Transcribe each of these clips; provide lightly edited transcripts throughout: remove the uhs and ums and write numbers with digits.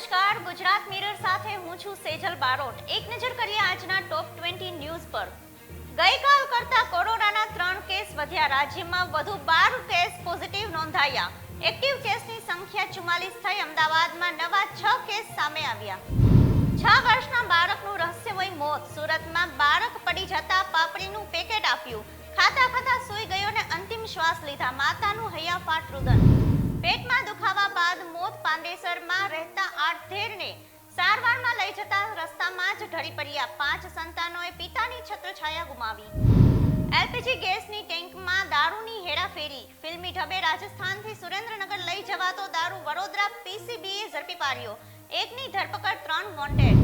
નમસ્કાર, ગુજરાત મિરર સાથે હું છું સેજલ બારોટ। એક નજર કરીએ આજના ટોપ 20 ન્યૂઝ પર। ગઈકાલ કરતા કોરોનાના 3 કેસ વધ્યા। રાજ્યમાં વધુ 12 કેસ પોઝિટિવ નોંધાયા। એક્ટિવ કેસની સંખ્યા 44 થઈ। અમદાવાદમાં નવા 6 કેસ સામે આવ્યા। 6 વર્ષના બાળકનું રહસ્યમય મોત। સુરતમાં બાળક પડી જતા પાપડીનું પેકેટ આપ્યું। ખાતા ખાતા સૂઈ ગયો ને અંતિમ શ્વાસ લીધા। માતાનું હૈયાફાટ રુદન। પેટમાં દુખાવા બાદ મોત। પાંડેસરમાં રહેતા 8 ધેરને સારવારમાં લઈ જતા રસ્તામાં જ ઢળી પડ્યા। 5 સંતાનોએ પિતાની છત્રછાયા ગુમાવી। એલપીજી ગેસની ટેન્કમાં દારૂની હેરાફેરી। ફિલ્મી ઢબે રાજસ્થાનથી સુરેન્દ્રનગર લઈ જવાતો દારૂ વડોદરા પીસીબીએ ઝડપી પાડ્યો। એકની ધરપકડ 3 વોન્ટેડ।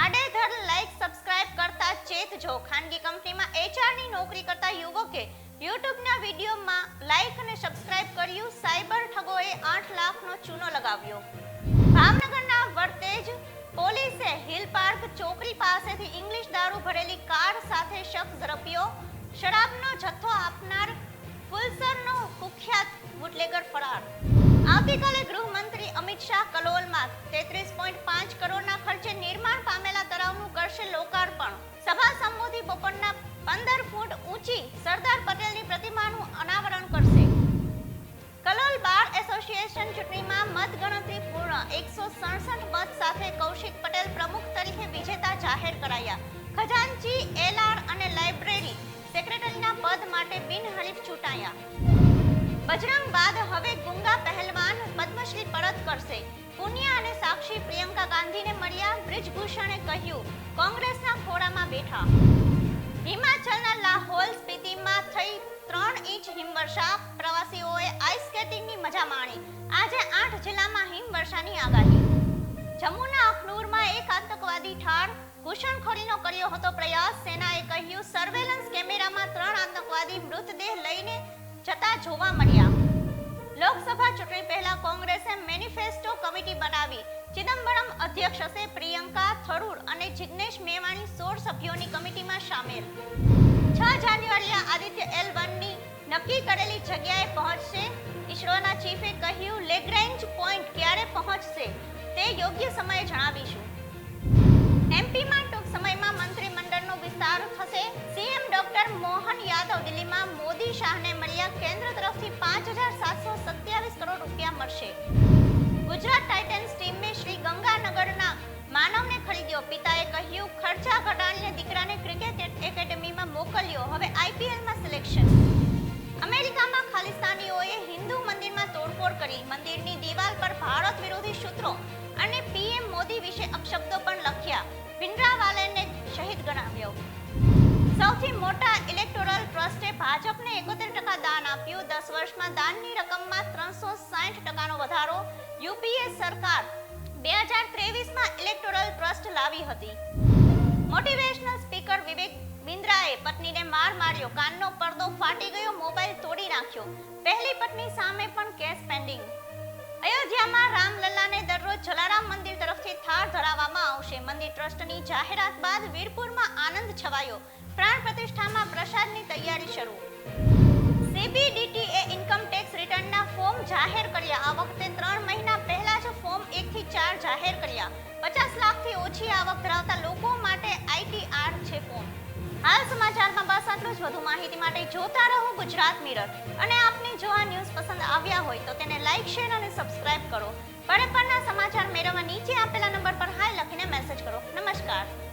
આડેધડ લાઈક સબસ્ક્રાઇબ કરતા ચેતજો। ખાનગી કંપનીમાં એચઆરની નોકરી કરતા યુવકે યુટ્યુબના વિડીયોમાં લાઈક અને સબસ્ક્રાઇબ કર્યું। સાયબર ઠગોએ 8 લાખનો ચૂનો લગાવ્યો। ભાવનગરના વરતેજ પોલીસે હિલ પાર્ક ચોકડી પાસેથી ઇંગ્લિશ દારૂ ભરેલી કાર સાથે શખ્સ ઝડપ્યો। શરાબનો જથ્થો આપનાર ફુલસરનો કુખ્યાત બુટલેગર ફરાર। આવતીકાલે ગૃહમંત્રી અમિત શાહ કલોલમાં 33.5 કરોડના ખર્ચે નિર્માણ પામેલા તળાવનું કરશે લોકાર્પણ। સભા સંબોધી બપોરના 15 ફૂટ ઊંચી સરદાર પટેલની પ્રતિમાનું અનાવરણ કરશે। કલોલ બાર એસોસિએશન ચૂંટણીમાં મતગણતરી પૂર્ણ। 167 મત સાથે કૌશિક પટેલ પ્રમુખ તરીકે વિજેતા જાહેર કરાયા। ખજાનચી, એલઆર અને લાઇબ્રેરી સેક્રેટરીના પદ માટે બિનહરીફ ચૂંટાયા। બજરંગ બાદ હવે ગુંગા પહેલવાન પદ્મશ્રી પરત કરશે। પુનિયા અને સાક્ષી પ્રિયંકા ગાંધીને મળ્યા। બ્રિજભૂષણે કહ્યું કોંગ્રેસના ખોળામાં બેઠા। હિમાચલના લાહોલ સ્પીતિમાં થઈ 3 ઇંચ હિમવર્ષા। પ્રવાસીઓએ આઈસ સ્કેટિંગની મજા માણી। આજે 8 જિલ્લામાં હિમવર્ષાની આગાહી। જમ્મુના અખનૂરમાં એક આતંકવાદી ઠાર। ઘૂસણખોરીનો કર્યો હતો પ્રયાસ। સેનાએ કહ્યું સર્વેલન્સ કેમેરામાં 3 આતંકવાદી મૃતદેહ લઈને જતા જોવા મળ્યા। લોકસભા ચૂંટણી પહેલા કોંગ્રેસે મેનિફેસ્ટો કમિટી બનાવી। ચિદમ્બરમ અધ્યક્ષ હશે। પ્રિયંકા, થરૂર અને જિગ્નેશ મેવાણી 16 સભ્યોની કમિટીમાં સામેલ। 6 જાન્યુઆરીએ આદિત્ય L1ની નક્કી કરેલી જગ્યાએ પહોંચશે। ઇસરોના ચીફે કહ્યું લેગ્રેન્જ પોઈન્ટ ક્યારે પહોંચશે તે યોગ્ય સમયે જણાવીશું। એમપીમાં ટૂંક સમયમાં મંત્રીમંડળનો વિસ્તાર થશે। સીએમ ડોક્ટર મોહન યાદવ દિલ્હીમાં મોદી શાહને મળ્યા। કેન્દ્ર તરફથી 5,727 કરોડ રૂપિયા મળશે। ગુજરાત ટાઇટન્સ ટીમે શ્રી ગંગાનગરના માનવને ખરીદ્યો। પિતાએ કહ્યું ખર્ચા ઘટાડીને દીકરાને ક્રિકેટ એકેડમીમાં મોકલ્યો। હવે આઈપીએલમાં સિલેક્શન। અમેરિકામાં ખાલિસ્તાનીઓએ હિન્દુ મંદિરમાં તોડફોડ કરી। મંદિરની દિવાલ પર ભારત વિરોધી સૂત્રો અને પીએમ મોદી વિશે અપશબ્દો પણ લખ્યા। ભિંડરાવાલેને શહીદ ગણાવ્યો। સૌથી મોટા ઇલેક્ટોરલ ટ્રસ્ટે ભાજપને 71% દાન આપ્યું। 10 વર્ષમાં દાનની રકમમાં 360%નો વધારો। યુપીએ સરકાર 2023માં ઇલેક્ટોરલ ટ્રસ્ટ લાવી હતી। મોટિવેશનલ સ્પીકર વિવેક બિંદ્રાએ પત્નીને માર માર્યો। કાનનો પડદો ફાટી ગયો। મોબાઈલ તોડી નાખ્યો। પહેલી પત્ની સામે પણ કેસ પેન્ડિંગ। અયોધ્યામાં રામલલ્લાને દરરોજ જલારામ મંદિર તરફથી થાળ ધરાવવામાં આવશે। મંદિર ટ્રસ્ટની જાહેરાત બાદ વીરપુરમાં આનંદ છવાયો। પ્રાણ પ્રતિષ્ઠામાં પ્રસાદની તૈયારી શરૂ। સીબીડીટીએ ઇન્કમ ટેક્સ રિટર્નના ફોર્મ જાહેર કર્યા। આ વખતે 3 મહિના પહેલા જ ફોર્મ 1 થી 4 જાહેર કર્યા। 50 લાખથી ઓછી આવક ધરાવતા લોકો માટે આઈટીઆર છે ફોર્મ। હાલ સમાચારમાં બસ આટલું જ। વધુ માહિતી માટે જોતા રહો ગુજરાત મિરર। અને આપને જો આ ન્યૂઝ પસંદ આવ્યા હોય તો તેને લાઈક, શેર અને સબસ્ક્રાઇબ કરો। પળે પળના સમાચાર મેળવવાની